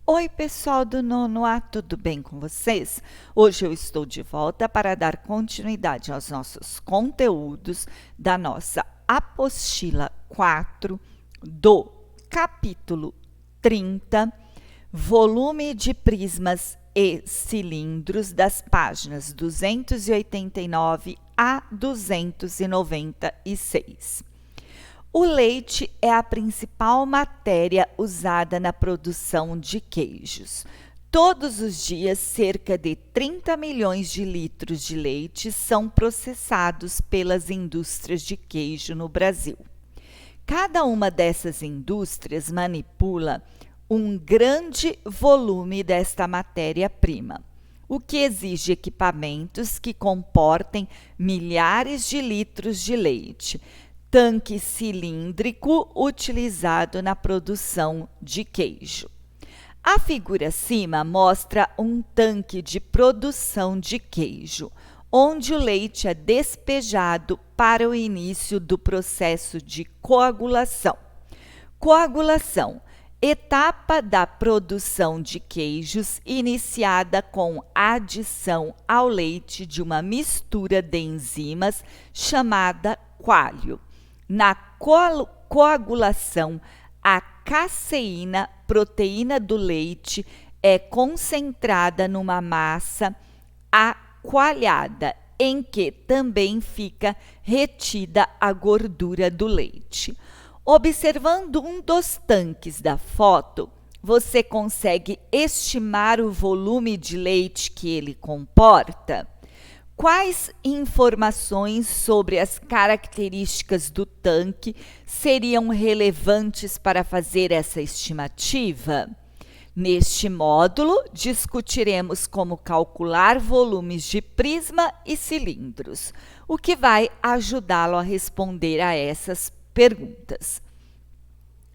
Oi, pessoal do nono A, tudo bem com vocês? Hoje eu estou de volta para dar continuidade aos nossos conteúdos da nossa apostila 4 do capítulo 30, volume de prismas e cilindros, das páginas 289 a 296. O leite é a principal matéria usada na produção de queijos. Todos os dias, cerca de 30 milhões de litros de leite são processados pelas indústrias de queijo no Brasil. Cada uma dessas indústrias manipula um grande volume desta matéria-prima, o que exige equipamentos que comportem milhares de litros de leite. Tanque cilíndrico utilizado na produção de queijo. A figura acima mostra um tanque de produção de queijo, onde o leite é despejado para o início do processo de coagulação. Coagulação, etapa da produção de queijos iniciada com a adição ao leite de uma mistura de enzimas chamada coalho. Na coagulação, a caseína, proteína do leite, é concentrada numa massa aqualhada, em que também fica retida a gordura do leite. Observando um dos tanques da foto, você consegue estimar o volume de leite que ele comporta? Quais informações sobre as características do tanque seriam relevantes para fazer essa estimativa? Neste módulo, discutiremos como calcular volumes de prisma e cilindros, o que vai ajudá-lo a responder a essas perguntas.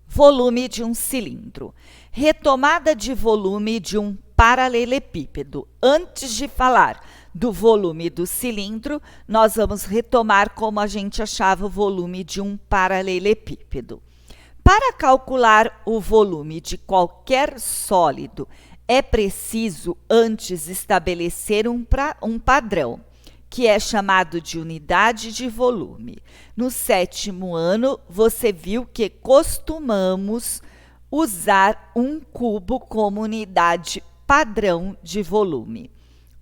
Volume de um cilindro. Retomada de volume de um paralelepípedo. Antes de falar do volume do cilindro, nós vamos retomar como a gente achava o volume de um paralelepípedo. Para calcular o volume de qualquer sólido, é preciso antes estabelecer um padrão, que é chamado de unidade de volume. No 7º ano, você viu que costumamos usar um cubo como unidade padrão de volume.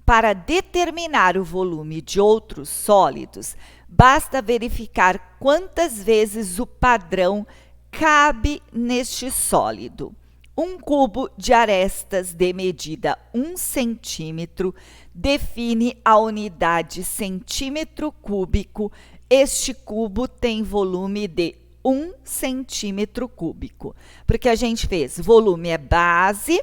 Para determinar o volume de outros sólidos, basta verificar quantas vezes o padrão cabe neste sólido. Um cubo de arestas de medida 1 centímetro define a unidade centímetro cúbico. Este cubo tem volume de 1 centímetro cúbico, porque a gente fez volume é base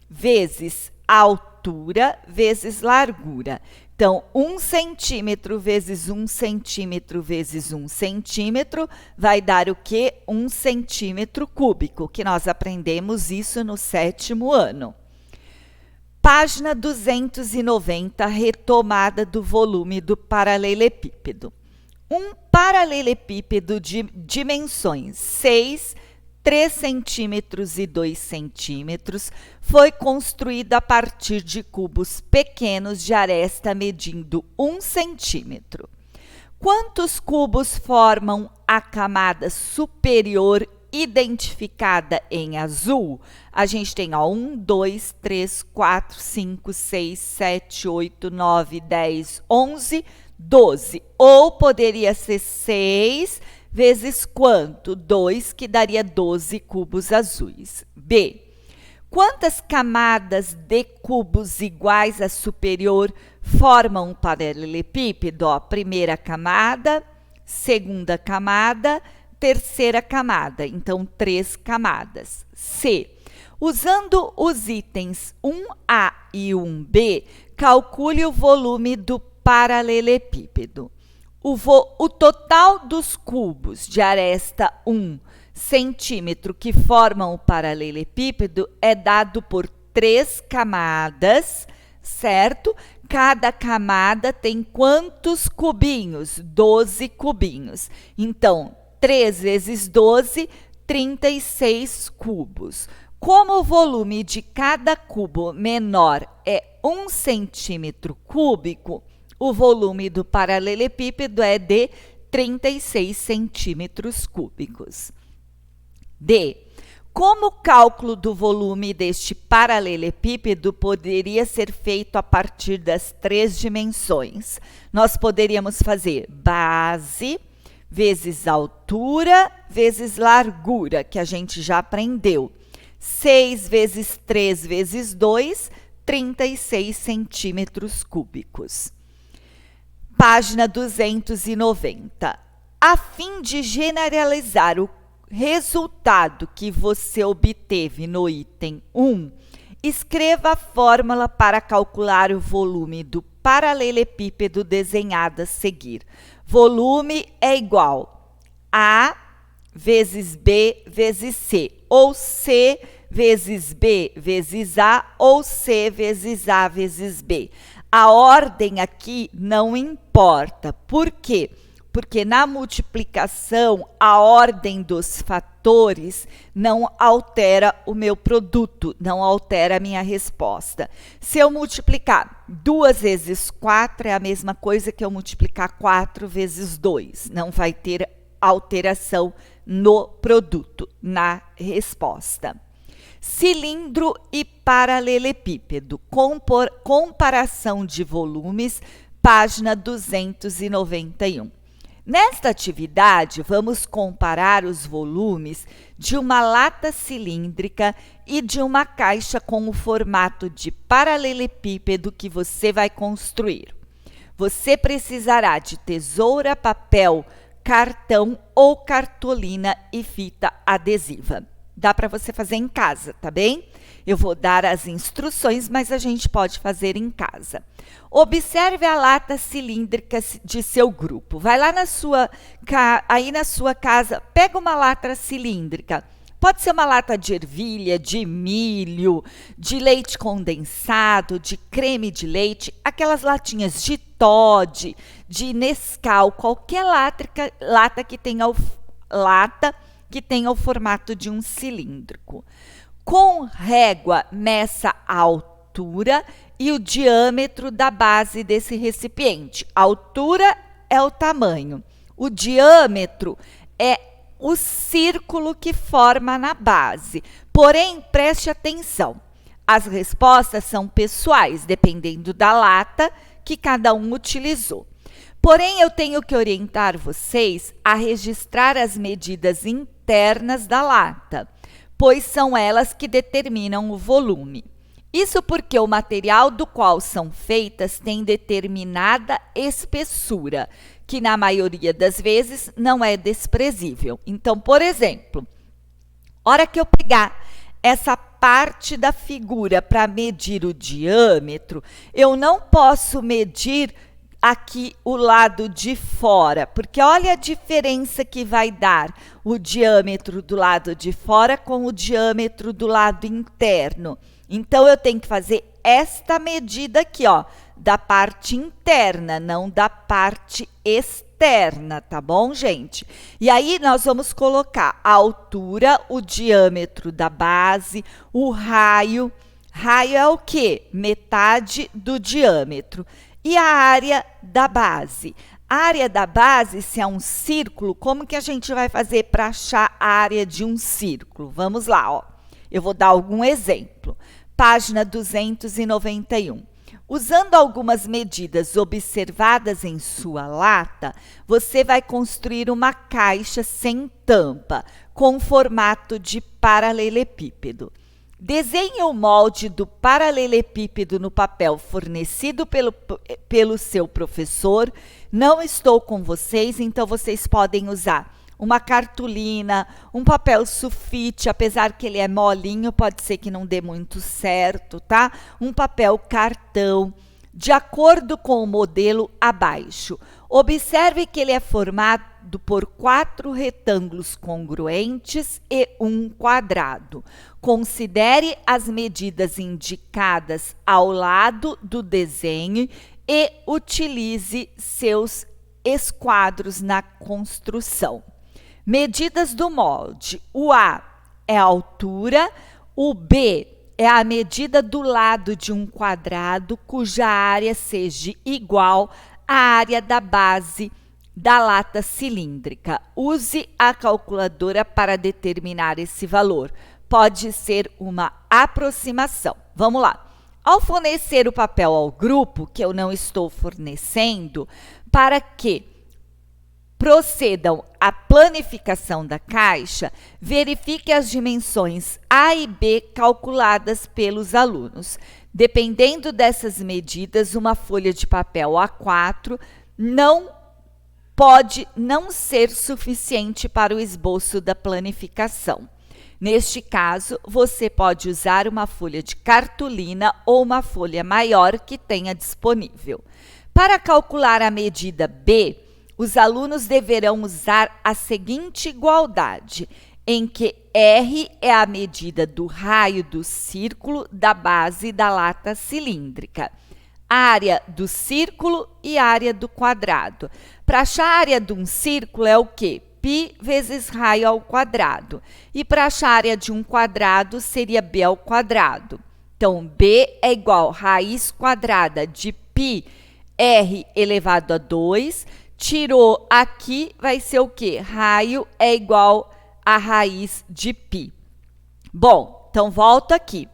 vezes altura vezes largura. Então, 1 centímetro vezes 1 centímetro vezes 1 centímetro vai dar o quê? 1 centímetro cúbico, que nós aprendemos isso no 7º ano. Página 290, retomada do volume do paralelepípedo. Um paralelepípedo de dimensões 6, 3 centímetros e 2 centímetros foi construído a partir de cubos pequenos de aresta medindo 1 centímetro. Quantos cubos formam a camada superior identificada em azul? A gente tem 1, 2, 3, 4, 5, 6, 7, 8, 9, 10, 11, 12. Ou poderia ser 6 vezes quanto? 2, que daria 12 cubos azuis. B. Quantas camadas de cubos iguais à superior formam um paralelepípedo? Primeira camada, segunda camada, terceira camada. Então, 3 camadas. C. Usando os itens 1A e 1B, calcule o volume do paralelepípedo. O total dos cubos de aresta 1 centímetro que formam o paralelepípedo é dado por 3 camadas, certo? Cada camada tem quantos cubinhos? 12 cubinhos. Então, 3 vezes 12, 36 cubos. Como o volume de cada cubo menor é 1 centímetro cúbico, o volume do paralelepípedo é de 36 centímetros cúbicos. D. Como o cálculo do volume deste paralelepípedo poderia ser feito a partir das 3 dimensões? Nós poderíamos fazer base vezes altura vezes largura, que a gente já aprendeu. 6 vezes 3 vezes 2, 36 centímetros cúbicos. Página 290. A fim de generalizar o resultado que você obteve no item 1, escreva a fórmula para calcular o volume do paralelepípedo desenhado a seguir. Volume é igual a vezes B vezes C, ou C vezes B vezes A, ou C vezes A vezes B. A ordem aqui não importa. Por quê? Porque na multiplicação, a ordem dos fatores não altera o meu produto, não altera a minha resposta. Se eu multiplicar 2 vezes 4, é a mesma coisa que eu multiplicar 4 vezes 2. Não vai ter alteração no produto, na resposta. Cilindro e paralelepípedo. Comparação de volumes, página 291. Nesta atividade, vamos comparar os volumes de uma lata cilíndrica e de uma caixa com o formato de paralelepípedo que você vai construir. Você precisará de tesoura, papel, cartão ou cartolina e fita adesiva. Dá para você fazer em casa, tá bem? Eu vou dar as instruções, mas a gente pode fazer em casa. Observe a lata cilíndrica de seu grupo. Vai lá aí na sua casa, pega uma lata cilíndrica. Pode ser uma lata de ervilha, de milho, de leite condensado, de creme de leite, aquelas latinhas de Toddy, de Nescau, qualquer lata que tenha o formato de um cilíndrico. Com régua, meça a altura e o diâmetro da base desse recipiente. A altura é o tamanho. O diâmetro é o círculo que forma na base. Porém, preste atenção. As respostas são pessoais, dependendo da lata que cada um utilizou. Porém, eu tenho que orientar vocês a registrar as medidas internas da lata, pois são elas que determinam o volume. Isso porque o material do qual são feitas tem determinada espessura, que na maioria das vezes não é desprezível. Então, por exemplo, hora que eu pegar essa parte da figura para medir o diâmetro, eu não posso medir aqui o lado de fora, porque olha a diferença que vai dar o diâmetro do lado de fora com o diâmetro do lado interno. Então, eu tenho que fazer esta medida aqui, ó, da parte interna, não da parte externa, tá bom, gente? E aí, nós vamos colocar a altura, o diâmetro da base, o raio. Raio é o quê? Metade do diâmetro. E a área da base? A área da base, se é um círculo, como que a gente vai fazer para achar a área de um círculo? Vamos lá, ó. Eu vou dar algum exemplo. Página 291. Usando algumas medidas observadas em sua lata, você vai construir uma caixa sem tampa, com formato de paralelepípedo. Desenhe o molde do paralelepípedo no papel fornecido pelo seu professor. Não estou com vocês, então vocês podem usar uma cartolina, um papel sulfite, apesar que ele é molinho, pode ser que não dê muito certo, tá? Um papel cartão, de acordo com o modelo abaixo. Observe que ele é formado por 4 retângulos congruentes e um quadrado. Considere as medidas indicadas ao lado do desenho e utilize seus esquadros na construção. Medidas do molde. O A é a altura, O B é a medida do lado de um quadrado cuja área seja igual à área da base da lata cilíndrica. Use a calculadora para determinar esse valor. Pode ser uma aproximação. Vamos lá. Ao fornecer o papel ao grupo, que eu não estou fornecendo, para que procedam à planificação da caixa, verifique as dimensões A e B calculadas pelos alunos. Dependendo dessas medidas, uma folha de papel A4 pode não ser suficiente para o esboço da planificação. Neste caso, você pode usar uma folha de cartolina ou uma folha maior que tenha disponível. Para calcular a medida B, os alunos deverão usar a seguinte igualdade, em que R é a medida do raio do círculo da base da lata cilíndrica, área do círculo e área do quadrado. Para achar a área de um círculo é o quê? Π vezes raio ao quadrado. E para achar a área de um quadrado seria B ao quadrado. Então, B é igual a raiz quadrada de π R elevado a 2. Tirou aqui, vai ser o quê? Raio é igual a raiz de π. Bom, então volto aqui.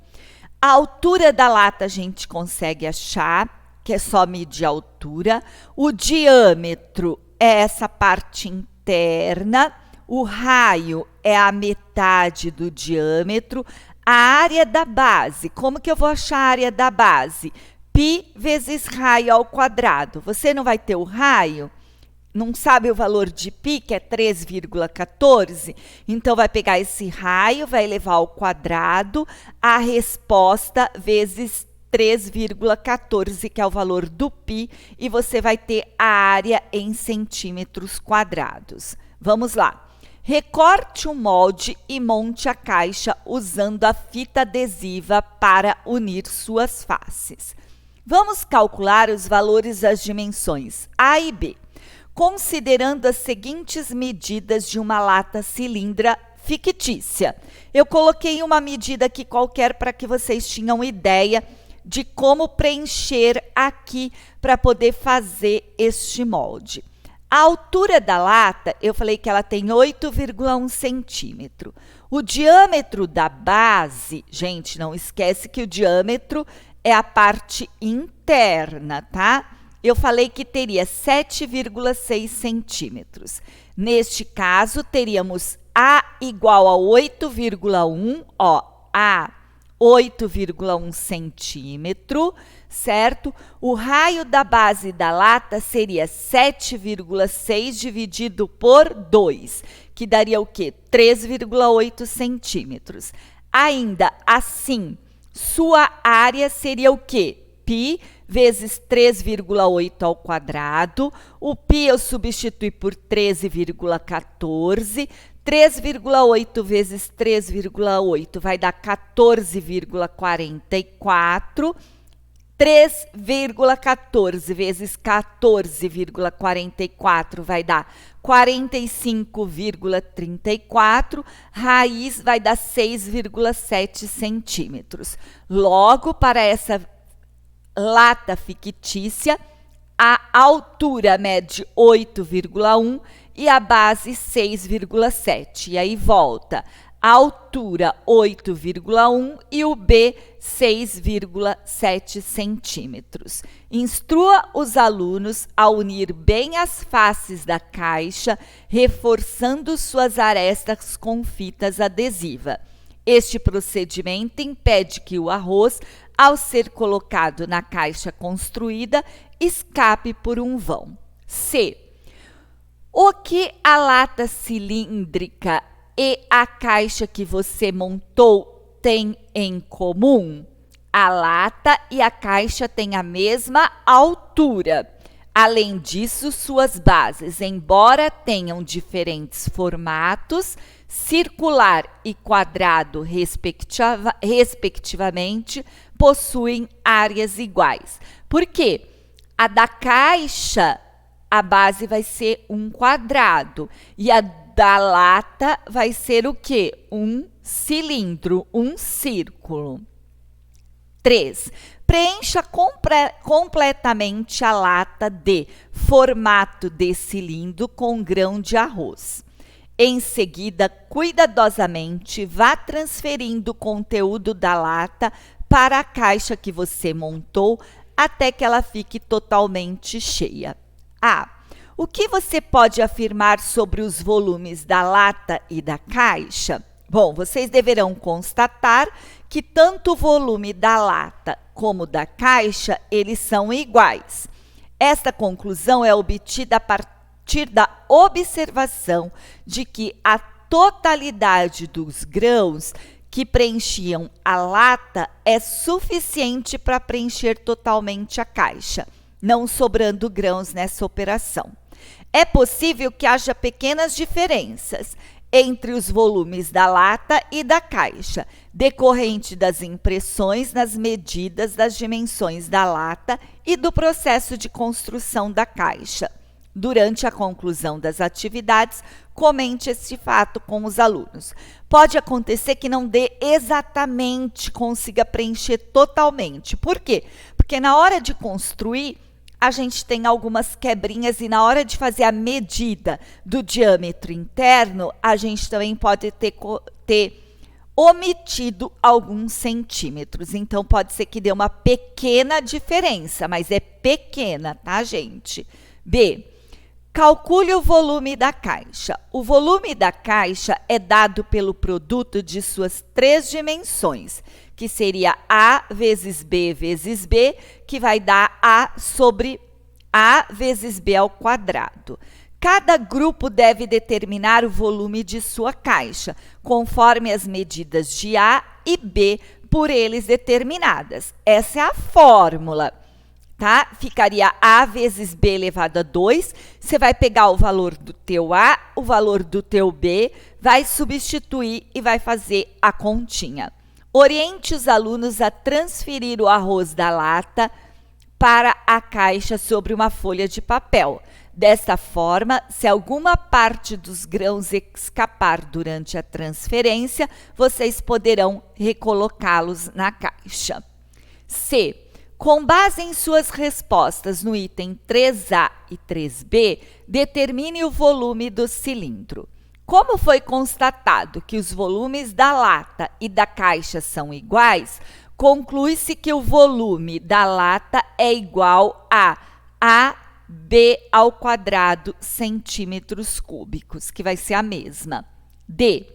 A altura da lata a gente consegue achar, que é só medir a altura. O diâmetro é essa parte interna. O raio é a metade do diâmetro. A área da base, como que eu vou achar a área da base? Π vezes raio ao quadrado. Você não vai ter o raio? Não sabe o valor de π, que é 3,14? Então, vai pegar esse raio, vai elevar ao quadrado, a resposta vezes 3,14, que é o valor do π, e você vai ter a área em centímetros quadrados. Vamos lá. Recorte o molde e monte a caixa usando a fita adesiva para unir suas faces. Vamos calcular os valores das dimensões A e B, considerando as seguintes medidas de uma lata cilindra fictícia. Eu coloquei uma medida aqui qualquer para que vocês tenham ideia de como preencher aqui para poder fazer este molde. A altura da lata, eu falei que ela tem 8,1 centímetro. O diâmetro da base, gente, não esquece que o diâmetro é a parte interna, tá? Eu falei que teria 7,6 centímetros. Neste caso, teríamos A igual a 8,1, A 8,1 centímetro, certo? O raio da base da lata seria 7,6 dividido por 2, que daria o quê? 3,8 centímetros. Ainda assim, sua área seria o quê? Π vezes 3,8 ao quadrado. O π eu substitui por 13,14. 3,8 vezes 3,8 vai dar 14,44. 3,14 vezes 14,44 vai dar 45,34. Raiz vai dar 6,7 centímetros. Logo, para essa lata fictícia, a altura mede 8,1 e a base 6,7. E aí volta. A altura 8,1 e o B 6,7 centímetros. Instrua os alunos a unir bem as faces da caixa, reforçando suas arestas com fitas adesivas. Este procedimento impede que o arroz, ao ser colocado na caixa construída, escape por um vão. C. O que a lata cilíndrica e a caixa que você montou têm em comum? A lata e a caixa têm a mesma altura. Além disso, suas bases, embora tenham diferentes formatos, circular e quadrado, respectivamente, possuem áreas iguais. Por quê? A da caixa, a base vai ser um quadrado, e a da lata vai ser o quê? Um cilindro, um círculo. 3. Preencha completamente a lata de formato de cilindro com grão de arroz. Em seguida, cuidadosamente, vá transferindo o conteúdo da lata para a caixa que você montou até que ela fique totalmente cheia. O que você pode afirmar sobre os volumes da lata e da caixa? Bom, vocês deverão constatar que tanto o volume da lata como da caixa, eles são iguais. Esta conclusão é obtida a partir da observação de que a totalidade dos grãos que preenchiam a lata é suficiente para preencher totalmente a caixa, não sobrando grãos nessa operação. É possível que haja pequenas diferenças entre os volumes da lata e da caixa, decorrente das impressões nas medidas das dimensões da lata e do processo de construção da caixa. Durante a conclusão das atividades, comente esse fato com os alunos. Pode acontecer que não dê exatamente, consiga preencher totalmente. Por quê? Porque na hora de construir, a gente tem algumas quebrinhas e na hora de fazer a medida do diâmetro interno, a gente também pode ter omitido alguns centímetros. Então, pode ser que dê uma pequena diferença, mas é pequena, tá, gente? B. Calcule o volume da caixa. O volume da caixa é dado pelo produto de suas 3 dimensões, que seria A vezes B, que vai dar A sobre A vezes B ao quadrado. Cada grupo deve determinar o volume de sua caixa, conforme as medidas de A e B por eles determinadas. Essa é a fórmula. Tá? Ficaria A vezes B elevado a 2. Você vai pegar o valor do teu A, o valor do teu B, vai substituir e vai fazer a continha. Oriente os alunos a transferir o arroz da lata para a caixa sobre uma folha de papel. Desta forma, se alguma parte dos grãos escapar durante a transferência, vocês poderão recolocá-los na caixa. C. Com base em suas respostas no item 3A e 3B, determine o volume do cilindro. Como foi constatado que os volumes da lata e da caixa são iguais, conclui-se que o volume da lata é igual a AB ao quadrado centímetros cúbicos, que vai ser a mesma. D.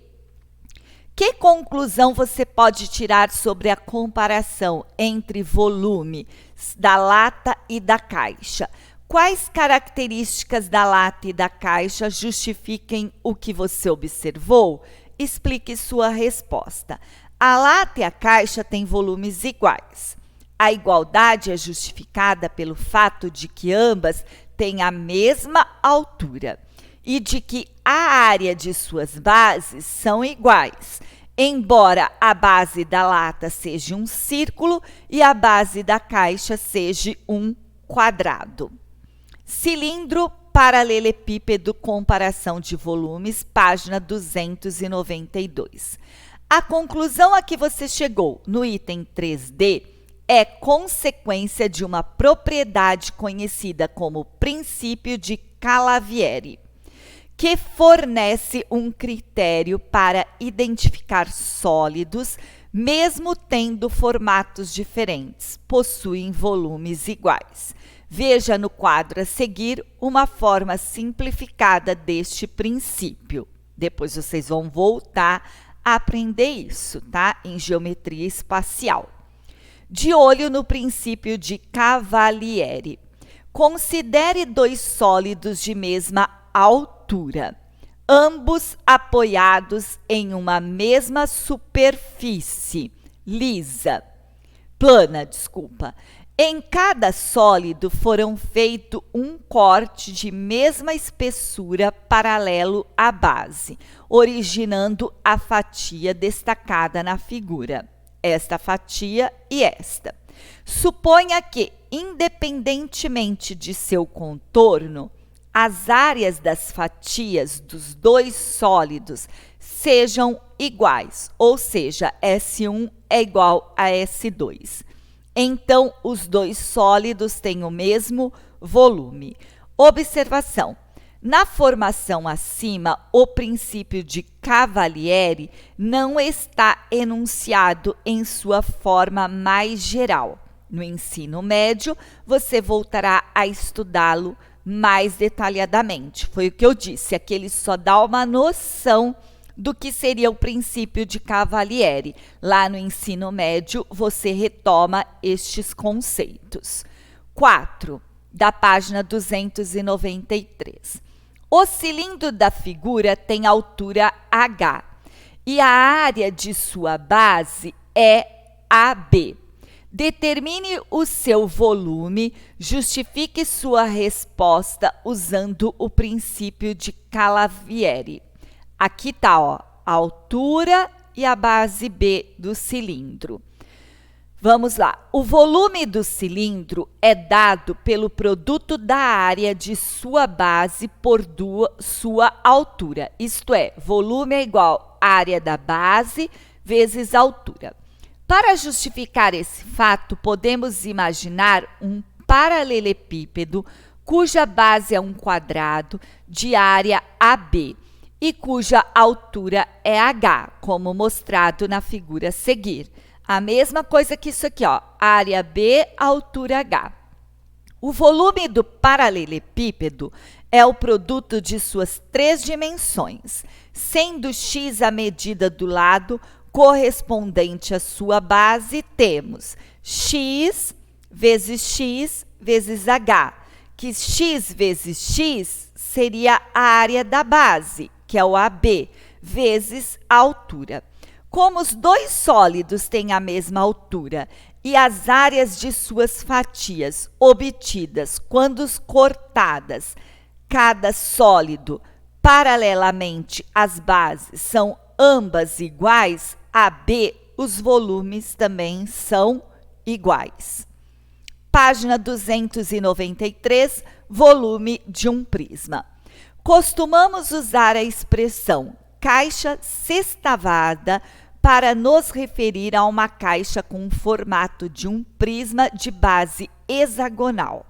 Que conclusão você pode tirar sobre a comparação entre volume da lata e da caixa? Quais características da lata e da caixa justifiquem o que você observou? Explique sua resposta. A lata e a caixa têm volumes iguais. A igualdade é justificada pelo fato de que ambas têm a mesma altura e de que a área de suas bases são iguais, embora a base da lata seja um círculo e a base da caixa seja um quadrado. Cilindro paralelepípedo, comparação de volumes, página 292. A conclusão a que você chegou no item 3D é consequência de uma propriedade conhecida como princípio de Calavieri, que fornece um critério para identificar sólidos, mesmo tendo formatos diferentes, possuem volumes iguais. Veja no quadro a seguir uma forma simplificada deste princípio. Depois vocês vão voltar a aprender isso, tá? Em geometria espacial. De olho no princípio de Cavalieri. Considere 2 sólidos de mesma altura, ambos apoiados em uma mesma superfície plana. Em cada sólido foram feito um corte de mesma espessura paralelo à base, originando a fatia destacada na figura. Esta fatia e esta. Suponha que, independentemente de seu contorno, as áreas das fatias dos 2 sólidos sejam iguais, ou seja, S1 é igual a S2. Então, os dois sólidos têm o mesmo volume. Observação: na formação acima, o princípio de Cavalieri não está enunciado em sua forma mais geral. No ensino médio, você voltará a estudá-lo mais detalhadamente. Foi o que eu disse, aqui ele só dá uma noção do que seria o princípio de Cavalieri. Lá no ensino médio, você retoma estes conceitos. 4, da página 293. O cilindro da figura tem altura h e a área de sua base é AB. Determine o seu volume, justifique sua resposta usando o princípio de Cavalieri. Aqui está, ó, a altura e a base B do cilindro. Vamos lá. O volume do cilindro é dado pelo produto da área de sua base por sua altura. Isto é, volume é igual à área da base vezes a altura. Para justificar esse fato, podemos imaginar um paralelepípedo cuja base é um quadrado de área AB e cuja altura é h, como mostrado na figura a seguir. A mesma coisa que isso aqui, ó, área B, altura h. O volume do paralelepípedo é o produto de suas três dimensões, sendo x a medida do lado correspondente à sua base, temos x vezes h, que x vezes x seria a área da base, que é o AB, vezes a altura. Como os dois sólidos têm a mesma altura e as áreas de suas fatias obtidas quando cortadas, cada sólido paralelamente às bases são ambas iguais, AB, os volumes também são iguais. Página 293, volume de um prisma. Costumamos usar a expressão caixa sextavada para nos referir a uma caixa com o formato de um prisma de base hexagonal.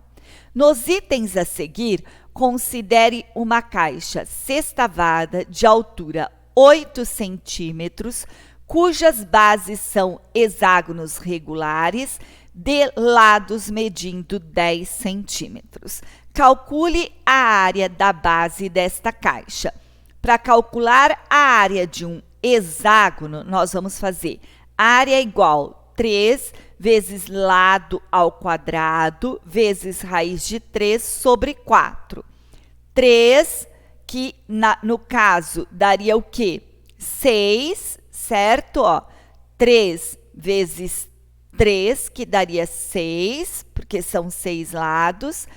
Nos itens a seguir, considere uma caixa sextavada de altura 8 centímetros, cujas bases são hexágonos regulares, de lados medindo 10 centímetros. Calcule a área da base desta caixa. Para calcular a área de um hexágono, nós vamos fazer área igual 3 vezes lado ao quadrado vezes raiz de 3 sobre 4. 3, que no caso daria o quê? 6, certo? Ó, 3 vezes 3, que daria 6, porque são 6 lados,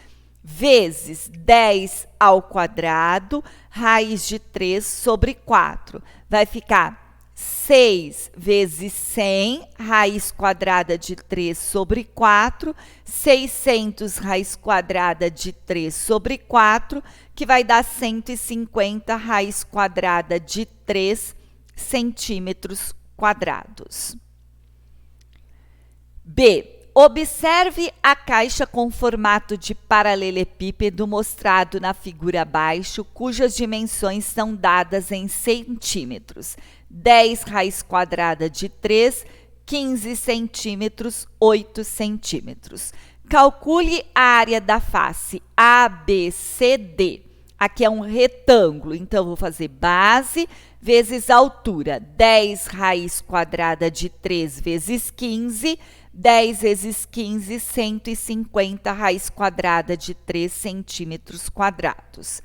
vezes 10 ao quadrado, raiz de 3 sobre 4. Vai ficar 6 vezes 100, raiz quadrada de 3 sobre 4, 600 raiz quadrada de 3 sobre 4, que vai dar 150 raiz quadrada de 3 centímetros quadrados. B. Observe a caixa com formato de paralelepípedo mostrado na figura abaixo, cujas dimensões são dadas em centímetros. 10 raiz quadrada de 3, 15 centímetros, 8 centímetros. Calcule a área da face ABCD. Aqui é um retângulo, então vou fazer base vezes altura. 10 raiz quadrada de 3 vezes 15, 10 vezes 15, 150 raiz quadrada de 3 centímetros quadrados.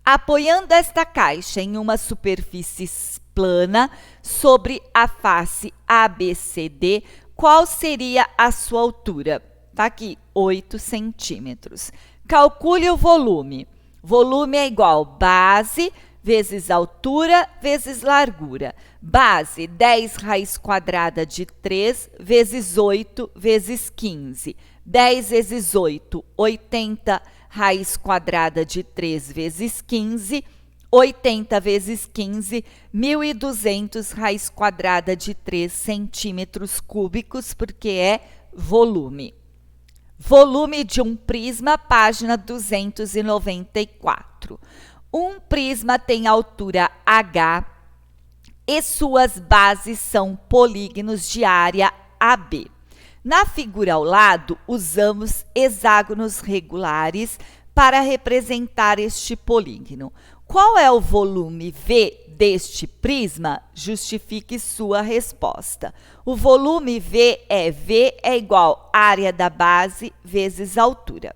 Apoiando esta caixa em uma superfície plana sobre a face ABCD, qual seria a sua altura? Está aqui, 8 centímetros. Calcule o volume. Volume é igual base vezes altura vezes largura. Base, 10 raiz quadrada de 3 vezes 8 vezes 15. 10 vezes 8, 80 raiz quadrada de 3 vezes 15, 80 vezes 15, 1.200 raiz quadrada de 3 centímetros cúbicos, porque é volume. Volume de um prisma, página 294. Um prisma tem altura H e suas bases são polígonos de área AB. Na figura ao lado, usamos hexágonos regulares para representar este polígono. Qual é o volume V deste prisma? Justifique sua resposta. O volume V é igual à área da base vezes altura.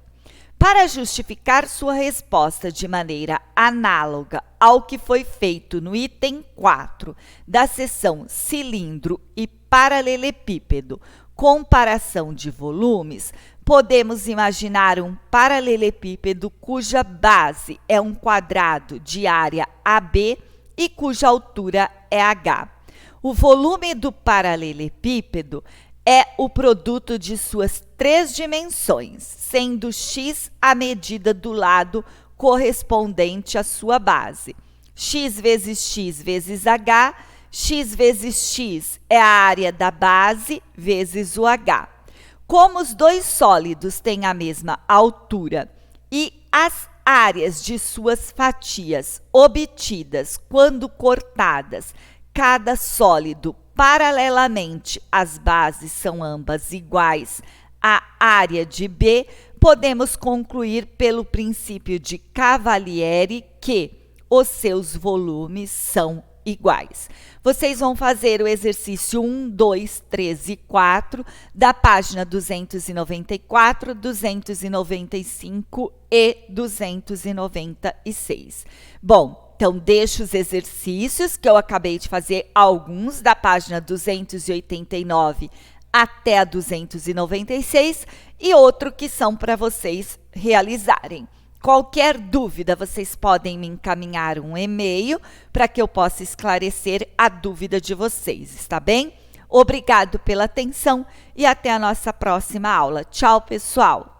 Para justificar sua resposta de maneira análoga ao que foi feito no item 4 da seção cilindro e paralelepípedo, comparação de volumes, podemos imaginar um paralelepípedo cuja base é um quadrado de área AB e cuja altura é H. O volume do paralelepípedo é o produto de suas 3 dimensões, sendo x a medida do lado correspondente à sua base. X vezes H, x vezes x é a área da base vezes o H. Como os dois sólidos têm a mesma altura e as áreas de suas fatias obtidas quando cortadas, cada sólido paralelamente às bases são ambas iguais à área de B, podemos concluir pelo princípio de Cavalieri que os seus volumes são iguais. Vocês vão fazer o exercício 1, 2, 3 e 4 da página 294, 295 e 296. Bom, então deixo os exercícios que eu acabei de fazer, alguns da página 289 até a 296 e outro que são para vocês realizarem. Qualquer dúvida, vocês podem me encaminhar um e-mail para que eu possa esclarecer a dúvida de vocês, está bem? Obrigado pela atenção e até a nossa próxima aula. Tchau, pessoal!